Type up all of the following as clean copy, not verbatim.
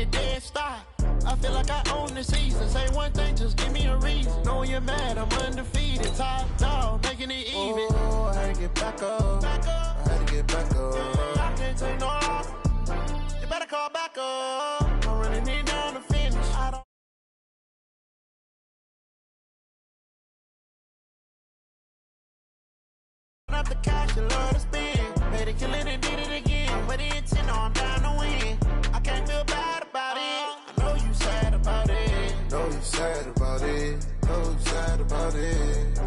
it dead stop. I feel like I own the season. Say one thing, just give me a reason. Know you're mad, I'm undefeated. Top dog, making it even. Oh, I had to get back up. I had to get back up. I can't take no loss. You better call back up. I'm running it down to finish. I don't have the cash, you love to spend. Made it kill it and did it again. With the intent, no, I'm down to win. I can't feel bad about it. I know you sad about it. Know you sad about it. Know you sad about it.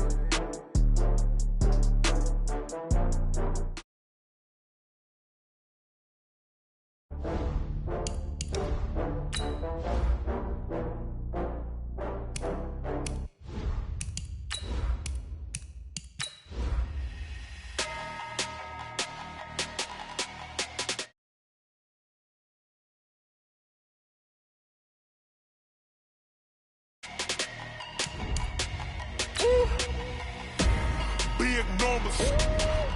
Big numbers,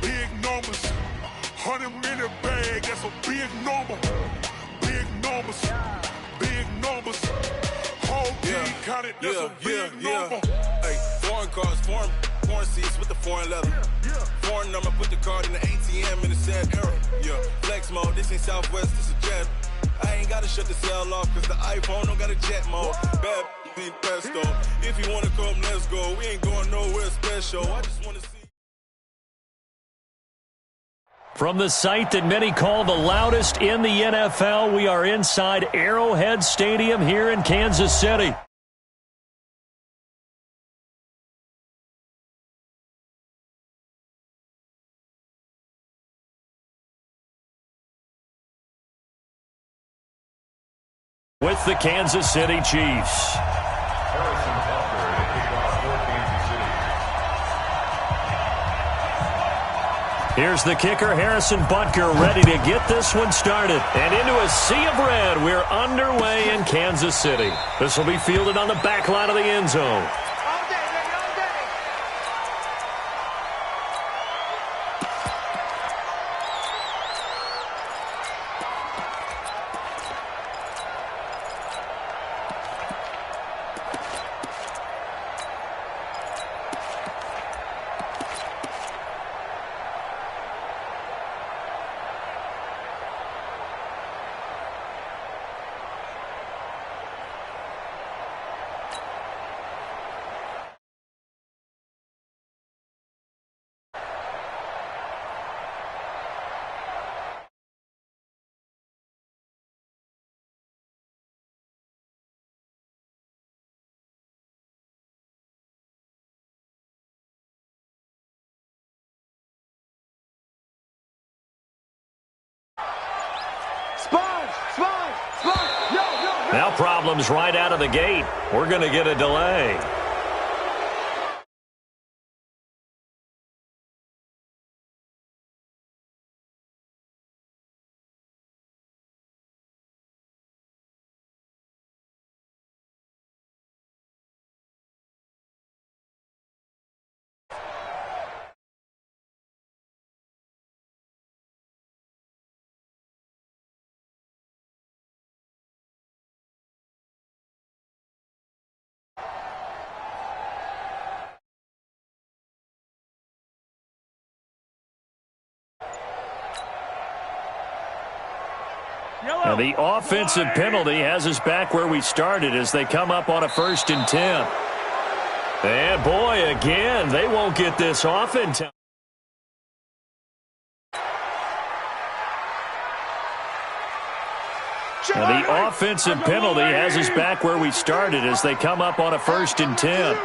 big numbers. 100 in a bag, that's a big number. Big numbers, big numbers. Whole team counted, that's a big number. Hey, foreign cars, foreign seats with the foreign leather. Foreign number, put the card in the ATM in the sad era. Yeah, flex mode, this ain't Southwest, this a jet. I ain't gotta shut the cell off, cause the iPhone don't got a jet mode. Bad ain't pesto. If you wanna come, let's go. We ain't going nowhere special. I just wanna see. From the site that many call the loudest in the NFL, we are inside Arrowhead Stadium here in Kansas City. With the Kansas City Chiefs. Here's the kicker, Harrison Butker, ready to get this one started. And into a sea of red, we're underway in Kansas City. This will be fielded on the back line of the end zone. Now problems right out of the gate. We're going to get a delay. And the offensive penalty has us back where we started as they come up on a 1st and 10. And boy, again, they won't get this off in time. And the offensive penalty has us back where we started as they come up on a 1st and 10.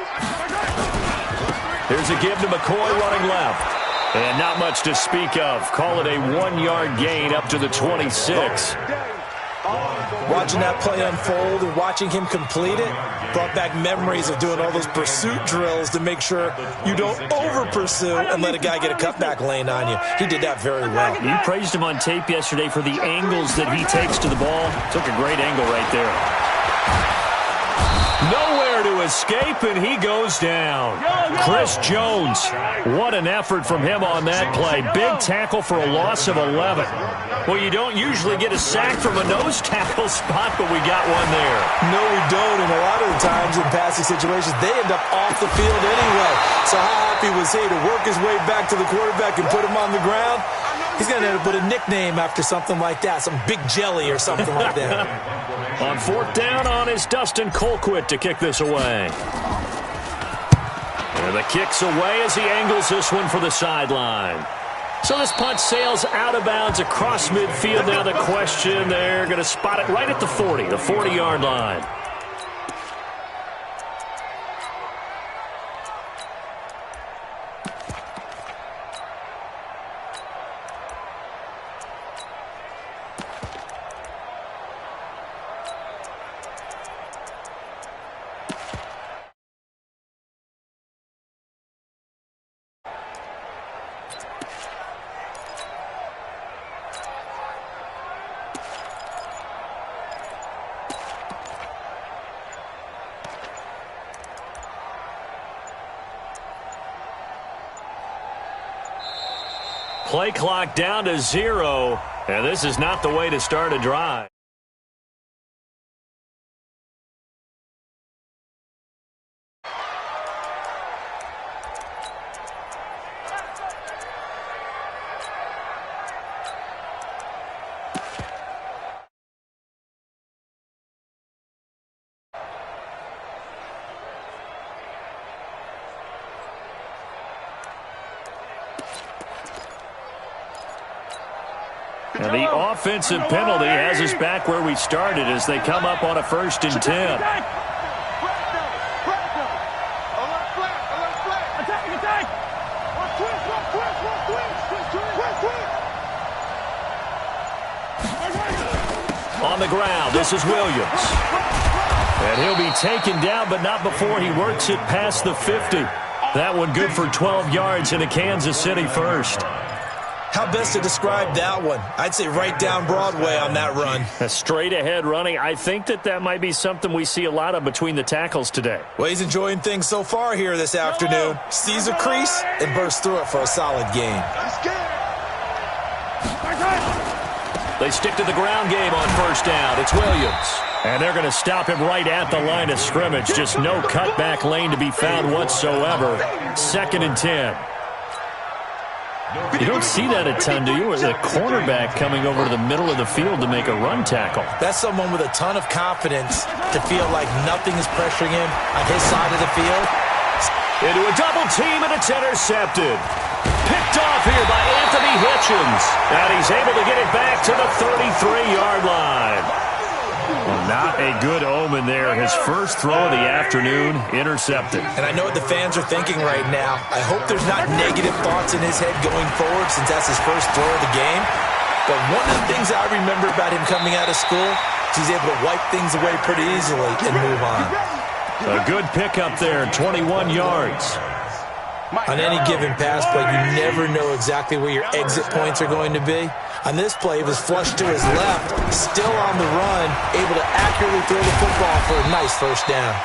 Here's a give to McCoy running left. And not much to speak of. Call it a 1-yard gain up to the 26. Watching that play unfold and watching him complete it brought back memories of doing all those pursuit drills to make sure you don't over-pursue and let a guy get a cutback lane on you. He did that very well. You praised him on tape yesterday for the angles that he takes to the ball. Took a great angle right there. Nowhere to escape, and he goes down. Chris Jones, what an effort from him on that play. Big tackle for a loss of 11. Well, you don't usually get a sack from a nose tackle spot, but we got one there. No, we don't, and a lot of the times in passing situations, they end up off the field anyway. So how happy was he to work his way back to the quarterback and put him on the ground? He's going to end up with a nickname after something like that, some Big Jelly or something like that. On fourth down on is Dustin Colquitt to kick this away. And the kick's away as he angles this one for the sideline. So this punt sails out of bounds across midfield. Now the question, they're going to spot it right at the 40, the 40-yard line. Play clock down to 0, and this is not the way to start a drive. And the offensive penalty has us back where we started as they come up on a 1st and 10. On the ground, this is Williams. And he'll be taken down, but not before he works it past the 50. That one good for 12 yards in a Kansas City first. How best to describe that one? I'd say right down Broadway on that run. A straight-ahead running. I think that might be something we see a lot of between the tackles today. Well, he's enjoying things so far here this afternoon. Sees a crease and bursts through it for a solid gain. They stick to the ground game on 1st down. It's Williams. And they're going to stop him right at the line of scrimmage. Just no cutback lane to be found whatsoever. 2nd and 10. You don't see that a ton, do you? With a cornerback coming over to the middle of the field to make a run tackle. That's someone with a ton of confidence to feel like nothing is pressuring him on his side of the field. Into a double team, and it's intercepted. Picked off here by Anthony Hitchens. And he's able to get it back to the 33-yard line. Well, not a good omen there. His first throw of the afternoon intercepted. And I know what the fans are thinking right now. I hope there's not negative thoughts in his head going forward since that's his first throw of the game. But one of the things I remember about him coming out of school is he's able to wipe things away pretty easily and move on. A good pickup there, 21 yards. On any given pass play, you never know exactly where your exit points are going to be. On this play, he was flushed to his left, still on the run, able to accurately throw the football for a nice 1st down.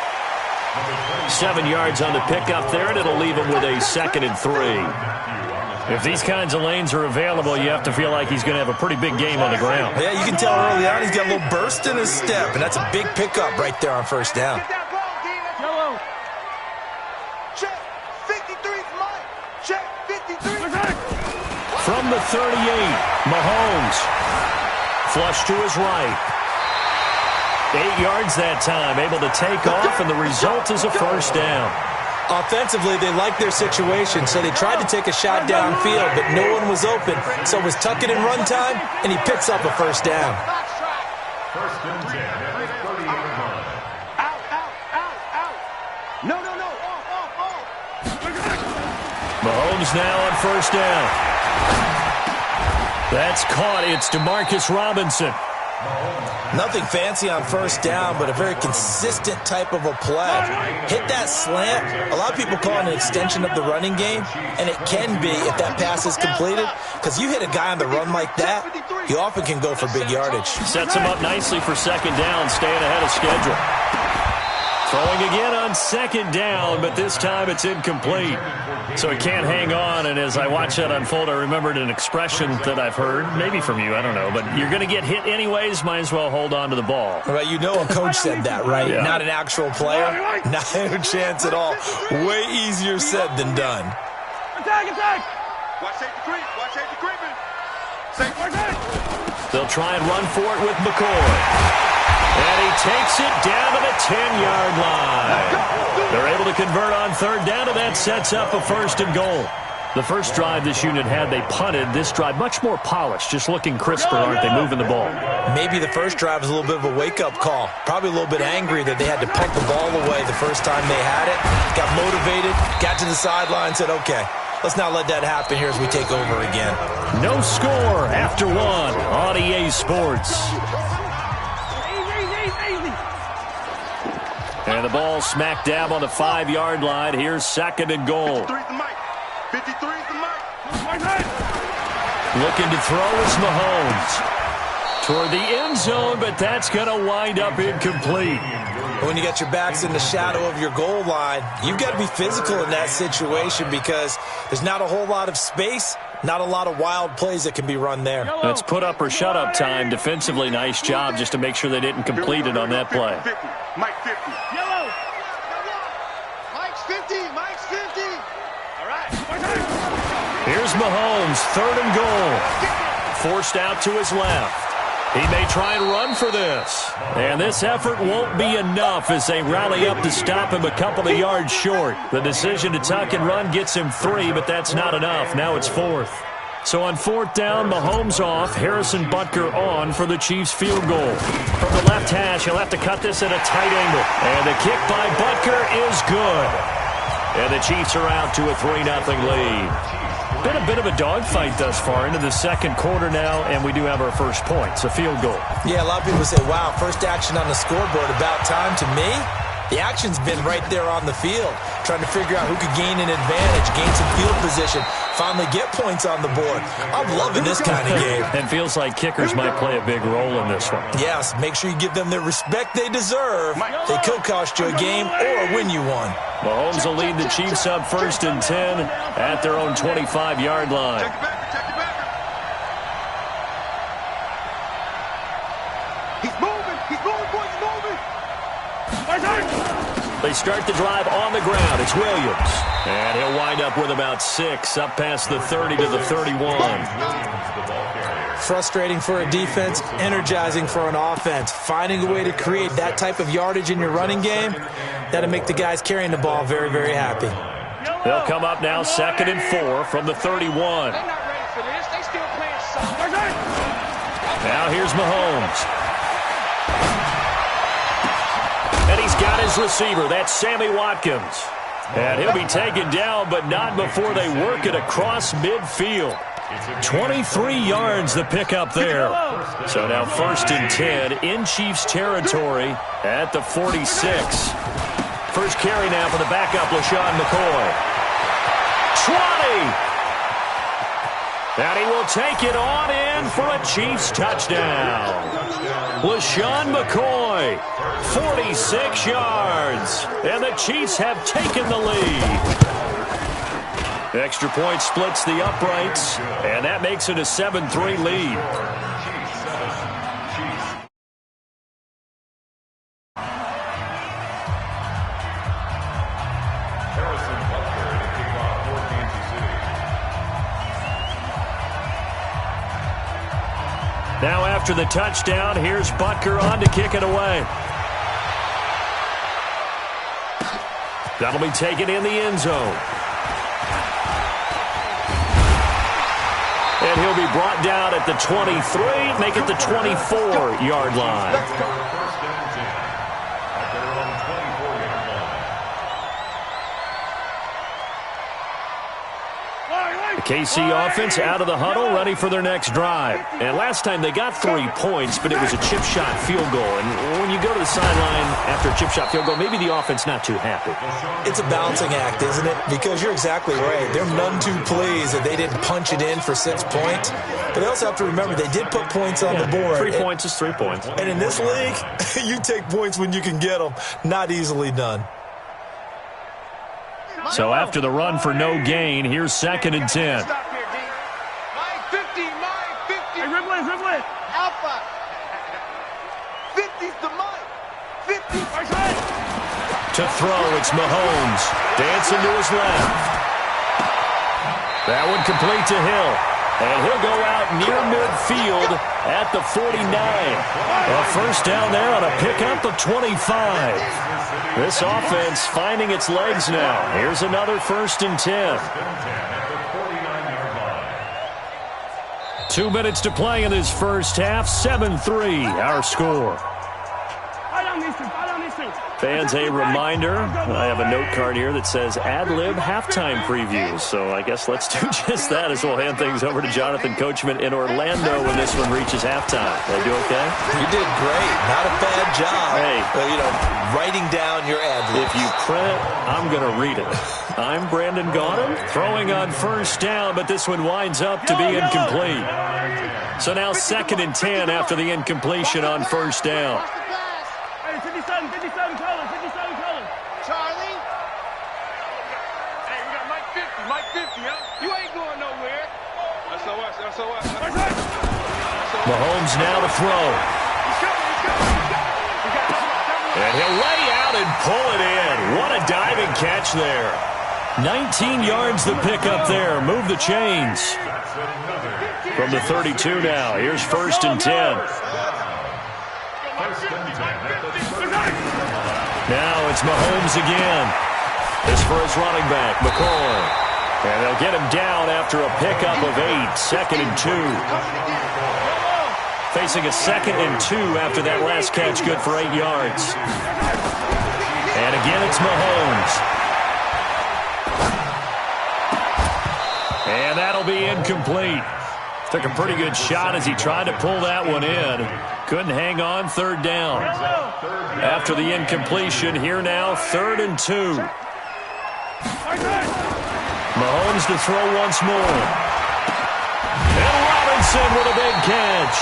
7 yards on the pickup there, and it'll leave him with a 2nd and 3. If these kinds of lanes are available, you have to feel like he's going to have a pretty big game on the ground. Yeah, you can tell early on he's got a little burst in his step, and that's a big pickup right there on 1st down. From the 38, Mahomes. Flush to his right. 8 yards that time, able to take off, and the result is a 1st down. Offensively, they liked their situation, so they tried to take a shot downfield, but no one was open. So it was tuck it in run time, and he picks up a 1st down. Mahomes now on 1st down. That's caught. It's DeMarcus Robinson. Nothing fancy on 1st down, but a very consistent type of a play. Hit that slant. A lot of people call it an extension of the running game, and it can be if that pass is completed, because you hit a guy on the run like that, he often can go for big yardage. Sets him up nicely for 2nd down, staying ahead of schedule. Throwing again on second down, but this time it's incomplete. So he can't hang on, and as I watch that unfold, I remembered an expression that I've heard, maybe from you, I don't know, but you're going to get hit anyways, might as well hold on to the ball. Well, you know a coach said that, right? Yeah. Not an actual player. Not a chance at all. Way easier said than done. Attack, attack! Watch safety creep, watch safety creeping. They'll try and run for it with McCoy. And he takes it down to the 10-yard line. They're able to convert on third down, and that sets up a first and goal. The first drive this unit had, they punted. This drive, much more polished, just looking crisper, aren't they, moving the ball? Maybe the first drive was a little bit of a wake-up call. Probably a little bit angry that they had to punt the ball away the first time they had it. Got motivated, got to the sideline, said, okay, let's not let that happen here as we take over again. No score after one on EA Sports. And the ball smack dab on the 5-yard line. Here's second and goal. 53's the mic. 53's the mic. Looking to throw is Mahomes. Toward the end zone, but that's going to wind up incomplete. When you got your backs in the shadow of your goal line, you've got to be physical in that situation because there's not a whole lot of space, not a lot of wild plays that can be run there. That's put up or shut up time. Defensively, nice job just to make sure they didn't complete it on that play. 50, Mike 50. Yellow. Mike's 50. Mike's 50. All right. Here's Mahomes, third and goal. Forced out to his left. He may try and run for this. And this effort won't be enough as they rally up to stop him a couple of yards short. The decision to tuck and run gets him 3, but that's not enough. Now it's 4th. So on 4th down, Mahomes off, Harrison Butker on for the Chiefs field goal. From the left hash, he'll have to cut this at a tight angle. And the kick by Butker is good. And the Chiefs are out to a 3-0 lead. Been a bit of a dogfight thus far into the second quarter now, and we do have our first point. It's a field goal. Yeah, a lot of people say, wow, first action on the scoreboard, about time. To me, the action's been right there on the field, trying to figure out who could gain an advantage, gain some field position, finally get points on the board. I'm loving this kind of game. And feels like kickers might play a big role in this one. Yes, make sure you give them the respect they deserve. They could cost you a game or win you one. Mahomes will lead the Chiefs up 1st and 10 at their own 25-yard line. Check it back. He's moving. He's moving, boys. He's moving. They start the drive on the ground. It's Williams. And he'll wind up with about 6, up past the 30 to the 31. Frustrating for a defense, energizing for an offense. Finding a way to create that type of yardage in your running game, that'll make the guys carrying the ball very, very happy. They'll come up now 2nd and 4 from the 31. They're not ready for this. They still playing soft. Now here's Mahomes. And he's got his receiver. That's Sammy Watkins. And he'll be taken down, but not before they work it across midfield. 23 yards the pickup there. So now 1st and 10 in Chiefs territory at the 46. First carry now for the backup, LaShawn McCoy. 20! And he will take it on in for a Chiefs touchdown. LaShawn McCoy, 46 yards. And the Chiefs have taken the lead. Extra point splits the uprights, and that makes it a 7-3 lead. Now after the touchdown, here's Butker on to kick it away. That'll be taken in the end zone. And he'll be brought down at the 23, make it the 24-yard line. The KC offense out of the huddle, ready for their next drive. And last time they got 3 points, but it was a chip shot field goal. And when when you go to the sideline after a chip shot field goal, maybe the offense not too happy. It's a balancing act, isn't it? Because you're exactly right. They're none too pleased that they didn't punch it in for 6 points. But they also have to remember they did put points on the board. 3 points is 3 points. And in this league, you take points when you can get them. Not easily done. So after the run for no gain, here's 2nd and 10. Stop here, D. Mike 50, Mike 50. Hey, Riblet. Alpha. 50's the Mike. 50. To throw, it's Mahomes. Dancing to his left. That one complete to Hill. And he'll go out near midfield at the 49. A first down there on a pickup of 25. This offense finding its legs now. Here's another 1st and 10. 2 minutes to play in this first half. 7-3 our score. Fans, a reminder, I have a note card here that says ad-lib halftime previews. So I guess let's do just that as we'll hand things over to Jonathan Coachman in Orlando when this one reaches halftime. Did I do okay? You did great. Not a bad job. Hey. Writing down your ad-libs. If you print it, I'm going to read it. I'm Brandon Gaudin, throwing on first down, but this one winds up to be incomplete. So now 2nd and 10 after the incompletion on first down. 57 color. Charlie. Hey, we got Mike 50, huh? You ain't going nowhere. SOS. Mahomes now to throw. And he'll lay out and pull it in. What a diving catch there. 19 yards the pickup there. Move the chains. From the 32 now. Here's 1st and 10. Now it's Mahomes again. This for his running back, McCoy. And they'll get him down after a pickup of 8. 2nd and 2. Facing a 2nd and 2 after that last catch, good for 8 yards. And again, it's Mahomes. And that'll be incomplete. Took a pretty good shot as he tried to pull that one in. Couldn't hang on, 3rd down. After the incompletion, here now, 3rd and 2. Mahomes to throw once more. And Robinson with a big catch.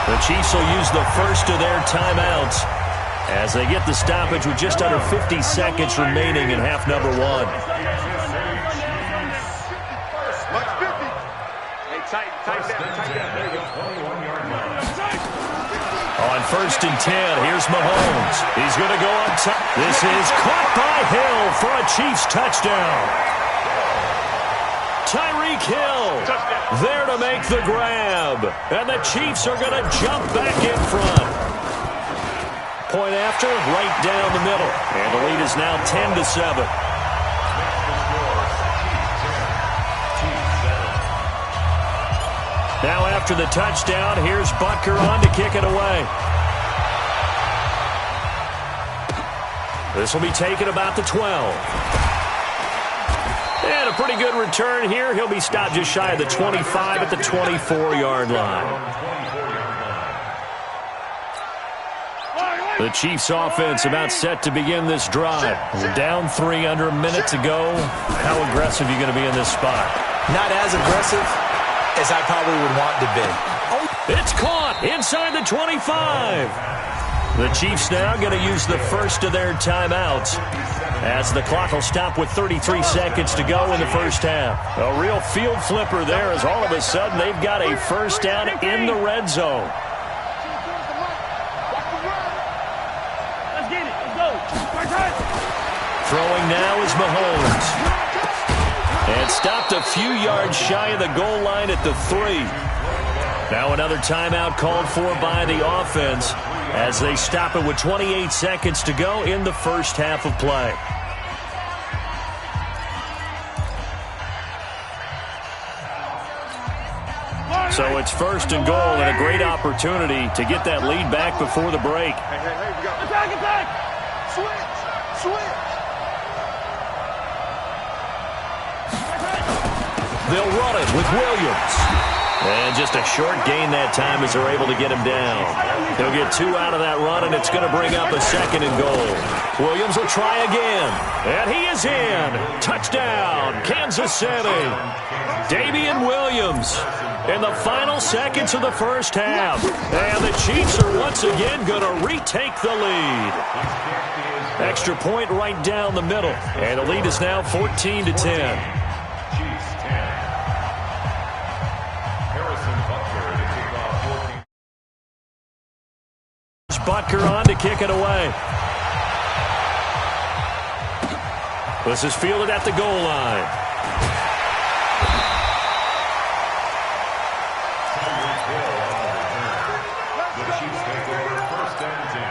The Chiefs will use the first of their timeouts as they get the stoppage with just under 50 seconds remaining in half number 1. On 1st and 10, here's Mahomes. He's going to go up top. This is caught by Hill for a Chiefs touchdown. Tyreek Hill there to make the grab. And the Chiefs are going to jump back in front. Point after, right down the middle. And the lead is now 10-7. Now after the touchdown, here's Butker on to kick it away. This will be taken about the 12. And a pretty good return here. He'll be stopped just shy of the 25 at the 24-yard line. The Chiefs offense about set to begin this drive. We're down 3 under a minute to go. How aggressive are you going to be in this spot? Not as aggressive as I probably would want to be. It's caught inside the 25. The Chiefs now going to use the first of their timeouts as the clock will stop with 33 seconds to go in the first half. A real field flipper there as all of a sudden they've got a first down in the red zone. Throwing now is Mahomes. And stopped a few yards shy of the goal line at the 3. Now another timeout called for by the offense as they stop it with 28 seconds to go in the first half of play. So it's 1st and goal and a great opportunity to get that lead back before the break. Attack! Switch! They'll run it with Williams. And just a short gain that time as they're able to get him down. He'll get 2 out of that run, and it's going to bring up a 2nd and goal. Williams will try again. And he is in. Touchdown, Kansas City. Damian Williams in the final seconds of the first half. And the Chiefs are once again going to retake the lead. Extra point right down the middle. And the lead is now 14-10. Butker on to kick it away. This is fielded at the goal line. The Chiefs take over 1st and 10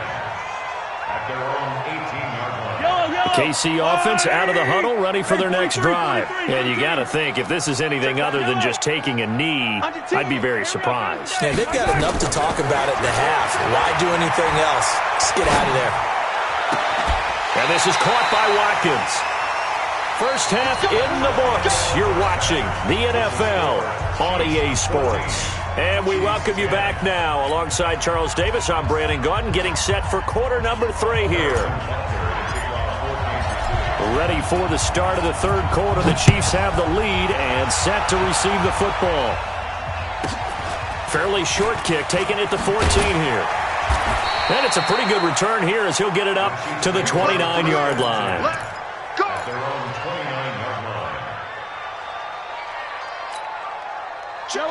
at their own 18-yard line. KC offense out of the huddle, ready for their next drive. And you got to think, if this is anything other than just taking a knee, I'd be very surprised. Yeah, they've got enough to talk about it in the half. Why do anything else? Just get out of there. And this is caught by Watkins. First half in the books. You're watching the NFL on EA Sports. And we welcome you back now. Alongside Charles Davis, I'm Brandon Gaudin, getting set for quarter number 3 here. Ready for the start of the 3rd quarter. The Chiefs have the lead and set to receive the football. Fairly short kick, taking it to 14 here. And it's a pretty good return here as he'll get it up to the 29-yard line. At their own 29-yard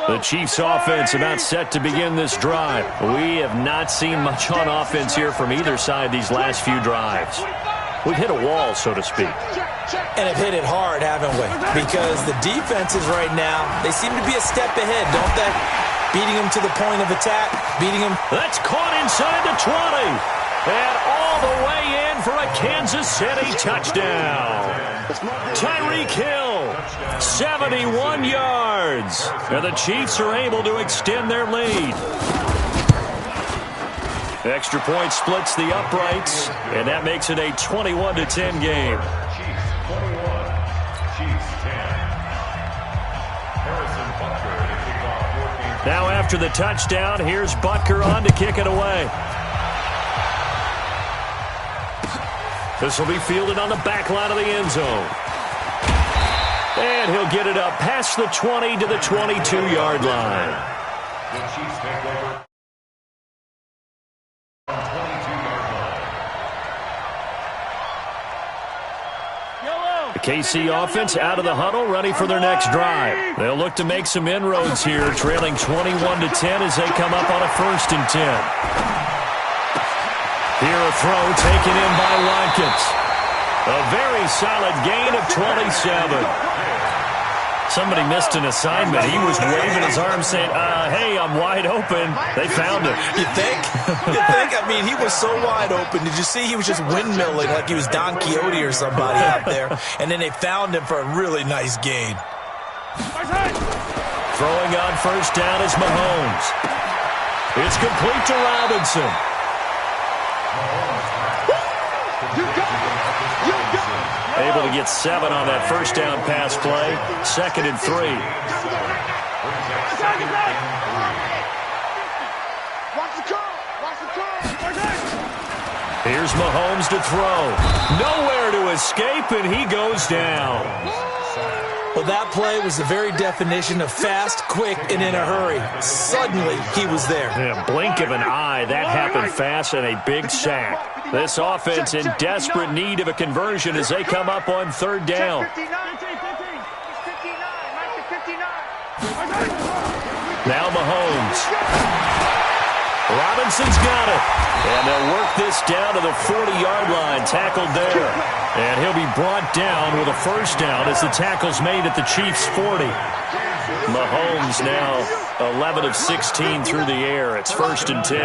line. The Chiefs offense about set to begin this drive. We have not seen much on offense here from either side these last few drives. We've hit a wall, so to speak. And have hit it hard, haven't we? Because the defenses right now, they seem to be a step ahead, don't they? Beating them to the point of attack, beating them. That's caught inside the 20. And all the way in for a Kansas City touchdown. Tyreek Hill, 71 yards. And the Chiefs are able to extend their lead. Extra point splits the uprights, and that makes it a 21-10 game. Chiefs 21, Chiefs 10. Harrison Butker to kick off 14. Now after the touchdown, here's Butker on to kick it away. This will be fielded on the back line of the end zone. And he'll get it up past the 20 to the 22-yard line. The Chiefs take over. KC offense out of the huddle, ready for their next drive. They'll look to make some inroads here, trailing 21-10 as they come up on a 1st and 10. Here a throw taken in by Watkins. A very solid gain of 27. Somebody missed an assignment. He was waving his arms saying, hey, I'm wide open. They found him. You think? You think? I mean, he was so wide open. Did you see he was just windmilling like he was Don Quixote or somebody out there? And then they found him for a really nice gain. Throwing on 1st down is Mahomes. It's complete to Robinson. Able to get 7 on that 1st down pass play. 2nd and 3. Here's Mahomes to throw. Nowhere to escape, and he goes down. Well, that play was the very definition of fast, quick, and in a hurry. Suddenly, he was there. In a blink of an eye, that happened fast, and a big sack. This offense in desperate need of a conversion as they come up on 3rd down. Now Mahomes. Robinson's got it. And they'll work this down to the 40-yard line, tackled there. And he'll be brought down with a 1st down as the tackle's made at the Chiefs' 40. Mahomes now 11 of 16 through the air. It's 1st and 10.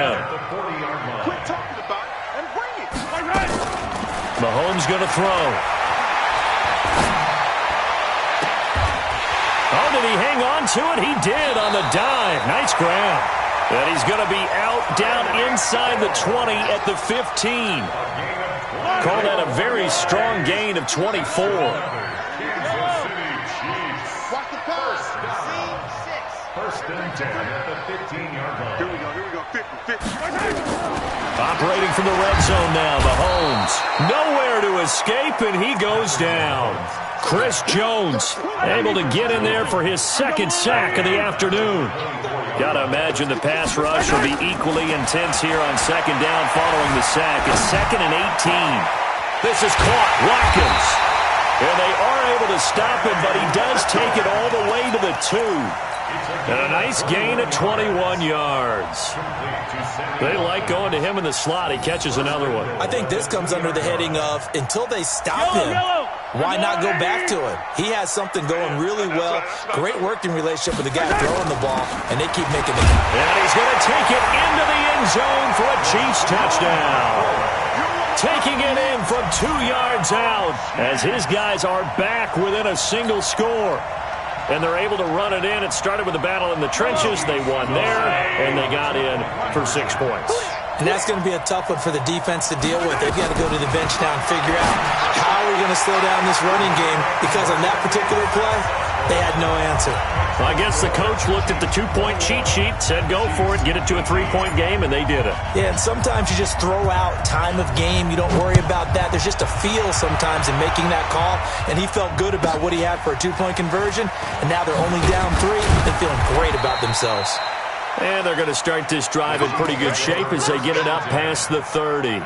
Mahomes going to throw. Oh, did he hang on to it? He did on the dive. Nice grab. And he's going to be out down inside the 20 at the 15. Call that a very strong gain of 24. and 10 at the 15-yard line. Here we go, 50. Operating from the red zone now, Mahomes. Nowhere to escape, and he goes down. Chris Jones able to get in there for his second sack of the afternoon. Got to imagine the pass rush will be equally intense here on second down following the sack. It's 2nd and 18. This is caught. Watkins. And they are able to stop him, but he does take it all the way to the 2. And a nice gain of 21 yards. They like going to him in the slot. He catches another one. I think this comes under the heading of until they stop him, why not go back to it? He has something going really well. Great working relationship with the guy throwing the ball, and they keep making it. And he's going to take it into the end zone for a Chiefs touchdown. Taking it in from 2 yards out as his guys are back within a single score. And they're able to run it in. It started with a battle in the trenches. They won there, and they got in for 6 points. And that's going to be a tough one for the defense to deal with. They've got to go to the bench now and figure out how are we going to slow down this running game, because on that particular play, they had no answer. Well, I guess the coach looked at the 2-point cheat sheet, said go for it, get it to a 3-point game, and they did it. Yeah, and sometimes you just throw out time of game. You don't worry about that. There's just a feel sometimes in making that call, and he felt good about what he had for a 2-point conversion, and now they're only down 3 and feeling great about themselves. And they're going to start this drive in pretty good shape as they get it up past the 30.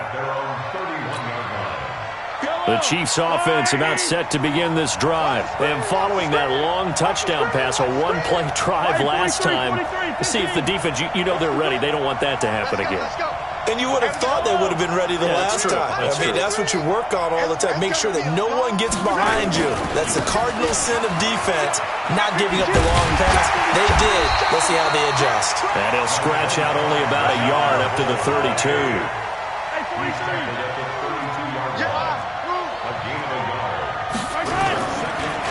The Chiefs offense about set to begin this drive. And following that long touchdown pass, a one-play drive last time, see if the defense, you know they're ready. They don't want that to happen again. And you would have thought they would have been ready the last time. That's what you work on all the time. Make sure that no one gets behind you. That's the cardinal sin of defense, not giving up the long pass. They did. Let's see how they adjust. And he'll scratch out only about a yard up to the 32.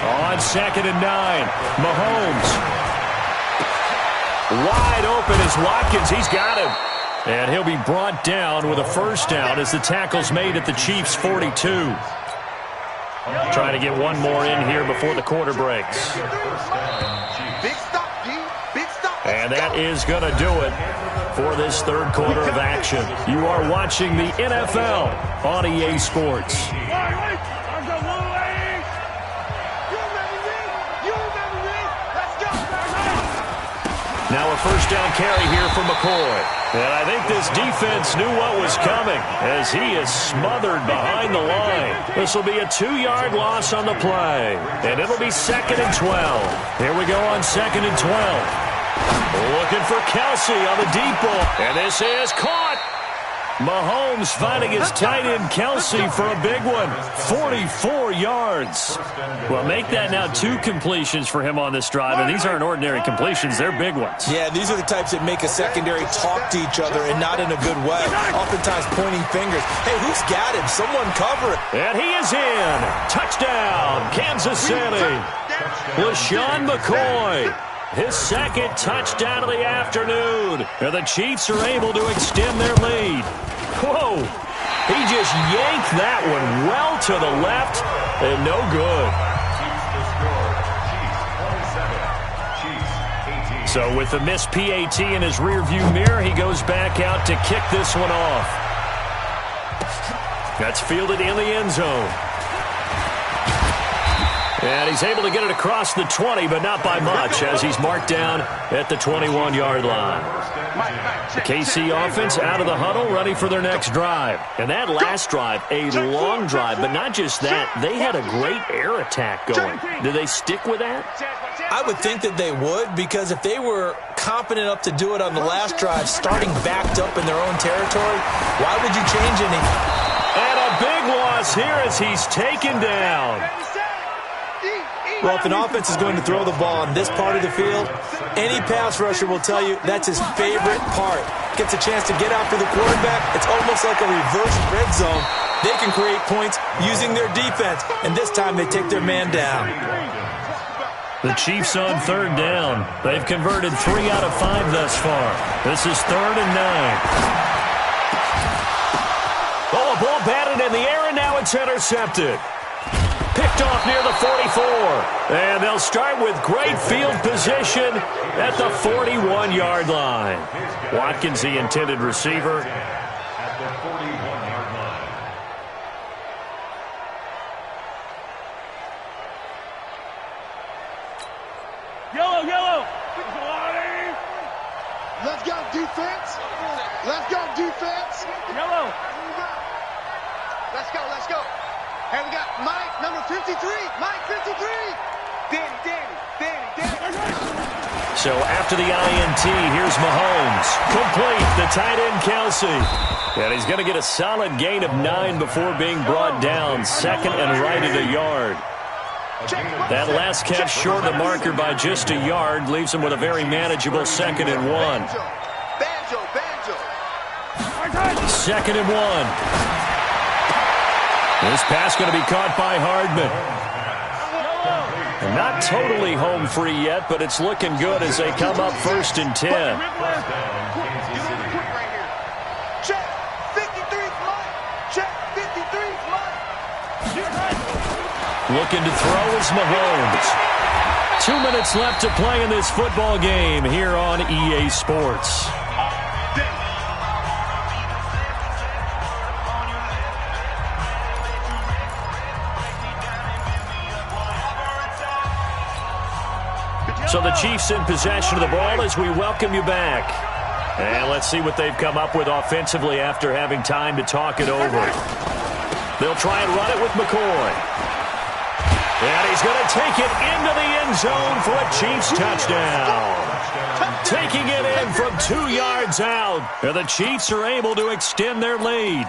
On 2nd and 9, Mahomes. Wide open is Watkins. He's got him. And he'll be brought down with a first down as the tackle's made at the Chiefs' 42. Trying to get one more in here before the quarter breaks. And that is going to do it for this third quarter of action. You are watching the NFL on EA Sports. Now a first down carry here for McCoy. And I think this defense knew what was coming as he is smothered behind the line. This will be a 2-yard loss on the play. And it'll be 2nd and 12. Here we go on 2nd and 12. Looking for Kelsey on the deep ball. And this is caught. Mahomes finding his tight end Kelsey for a big one. 44 yards. Well, make that now 2 completions for him on this drive, and these aren't ordinary completions. They're big ones. Yeah, these are the types that make a secondary talk to each other and not in a good way. Oftentimes pointing fingers. Hey, who's got him? Someone cover it. And he is in. Touchdown, Kansas City. LaShawn McCoy. His second touchdown of the afternoon. And the Chiefs are able to extend their lead. Whoa. He just yanked that one well to the left and no good. So with the missed PAT in his rearview mirror, he goes back out to kick this one off. That's fielded in the end zone. And he's able to get it across the 20, but not by much, as he's marked down at the 21-yard line. The KC offense out of the huddle, ready for their next drive. And that last drive, a long drive, but not just that, they had a great air attack going. Do they stick with that? I would think that they would, because if they were confident enough to do it on the last drive, starting backed up in their own territory, why would you change anything? And a big loss here as he's taken down. Well, if an offense is going to throw the ball on this part of the field, any pass rusher will tell you that's his favorite part. Gets a chance to get after the quarterback. It's almost like a reverse red zone. They can create points using their defense, and this time they take their man down. The Chiefs on third down. They've converted 3 out of 5 thus far. This is 3rd and 9. Oh, a ball batted in the air, and now it's intercepted. Picked off near the 44. And they'll start with great field position at the 41-yard line. Watkins, the intended receiver. At the 41-yard line. Yellow. Let's go, defense. Let's go, defense. Yellow. Let's go. Hey, we got Mike, number 53. Mike, 53. Danny. So after the INT, here's Mahomes. Complete, the tight end Kelsey. And he's going to get a solid gain of 9 before being brought down. Second and right at a yard. That last catch short of the marker by just a yard leaves him with a very manageable 2nd and 1. Banjo. 2nd and 1. This pass going to be caught by Hardman. And not totally home free yet, but it's looking good as they come up 1st and 10. Check 53's Mike. Check 53's Mike. Looking to throw is Mahomes. 2 minutes left to play in this football game here on EA Sports. So the Chiefs in possession of the ball as we welcome you back. And let's see what they've come up with offensively after having time to talk it over. They'll try and run it with McCoy. And he's going to take it into the end zone for a Chiefs touchdown. Taking it in from 2 yards out. And the Chiefs are able to extend their lead.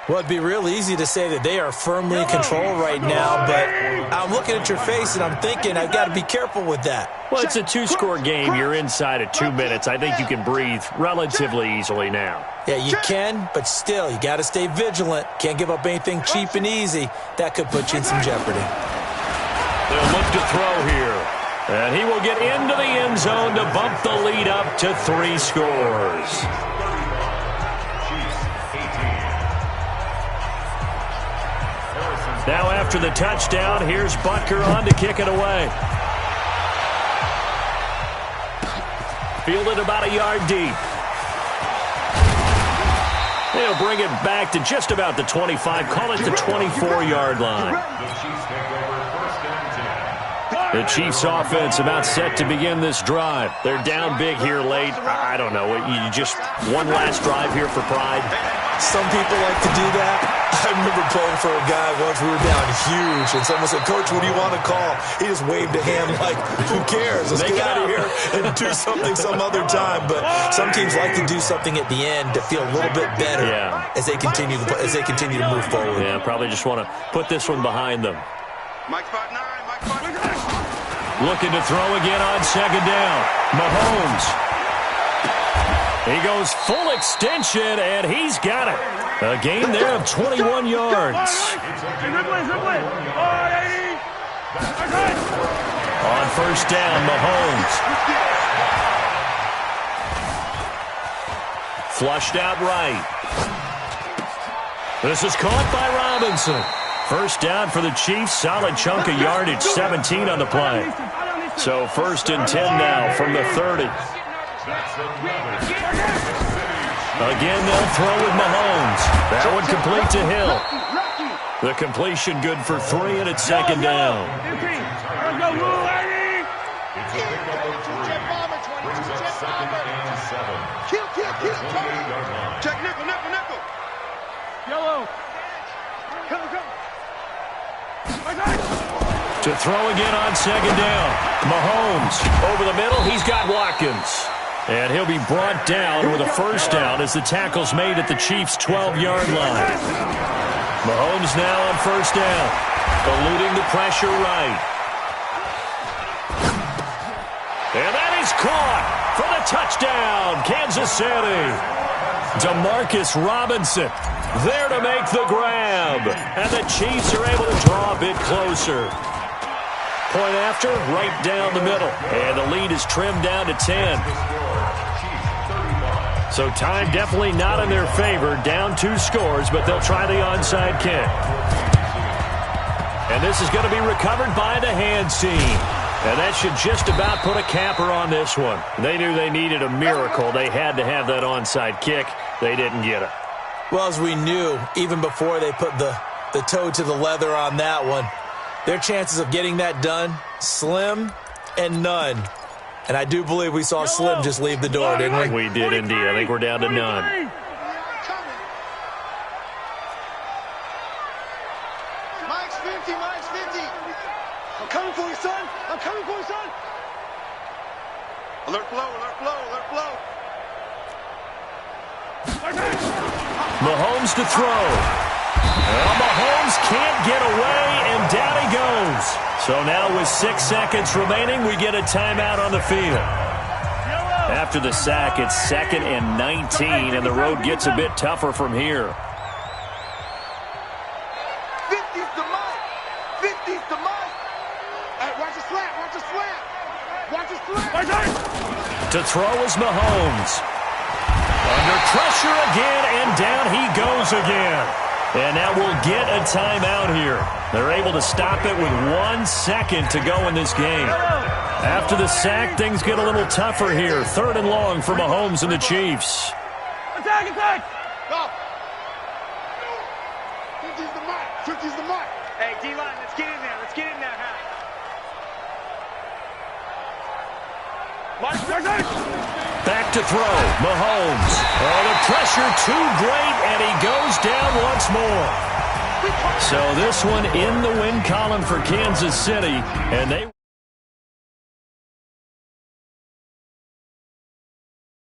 Well, it'd be real easy to say that they are firmly in control right now, but I'm looking at your face and I'm thinking I've got to be careful with that. Well, it's a 2-score game. You're inside of 2 minutes. I think you can breathe relatively easily now. Yeah, you can, but still, you got to stay vigilant. Can't give up anything cheap and easy. That could put you in some jeopardy. They'll look to throw here. And he will get into the end zone to bump the lead up to 3 scores. Now after the touchdown, here's Butker on to kick it away. Fielded about a yard deep. They'll bring it back to just about the 25, call it the 24-yard line. The Chiefs offense about set to begin this drive. They're down big here late. I don't know. You just one last drive here for pride. Some people like to do that. I remember playing for a guy once. We were down huge, and someone said, "Coach, what do you want to call?" He just waved a hand like, "Who cares? Let's get out of here and do something some other time." But some teams like to do something at the end to feel a little bit better as they continue to move forward. Yeah, probably just want to put this one behind them. Mike spot 9. Mike spot 9. Looking to throw again on 2nd down. Mahomes. He goes full extension, and he's got it. A gain there of 21 yards. On 1st down, Mahomes. Flushed out right. This is caught by Robinson. 1st down for the Chiefs. Solid chunk of yardage, 17 on the play. So 1st and 10 now from the 30. Again, they'll throw with Mahomes. That one complete to Hill. The completion good for 3, and it's 2nd down. Check nickel. Yellow. Come. To throw again on 2nd down. Mahomes over the middle. He's got Watkins. And he'll be brought down with a 1st down as the tackle's made at the Chiefs' 12-yard line. Mahomes now on 1st down. Eluding the pressure right. And that is caught for the touchdown, Kansas City. Demarcus Robinson there to make the grab. And the Chiefs are able to draw a bit closer. Point after, right down the middle. And the lead is trimmed down to 10. So time definitely not in their favor. Down 2 scores, but they'll try the onside kick. And this is going to be recovered by the hands team. And that should just about put a capper on this one. They knew they needed a miracle. They had to have that onside kick. They didn't get it. Well, as we knew, even before they put the toe to the leather on that one, their chances of getting that done, slim and none. And I do believe we saw Slim just leave the door, didn't we? We did indeed. I think we're down to none. Mike's 50, Mike's 50. I'm coming for you, son. I'm coming for you, son. Alert blow, alert blow, alert blow. Mahomes to throw. Well, Mahomes can't get away, and down he goes. So now with 6 seconds remaining, we get a timeout on the field. After the sack, it's 2nd and 19, and the road gets a bit tougher from here. 50's the Mike. 50's the Mike. Hey, watch the slant, watch the slant. Watch the slant. To throw is Mahomes. Under pressure again, and down he goes again. And now we'll get a timeout here. They're able to stop it with 1 second to go in this game. After the sack, things get a little tougher here. 3rd and long for Mahomes and the Chiefs. Attack, attack. Go. 50's the Mike. 50's the Mike. Hey, D-line, let's get in there. Let's get in there, huh? Back to throw. Mahomes. Oh, the pressure too great, and he goes down once more. So this one in the win column for Kansas City, and they...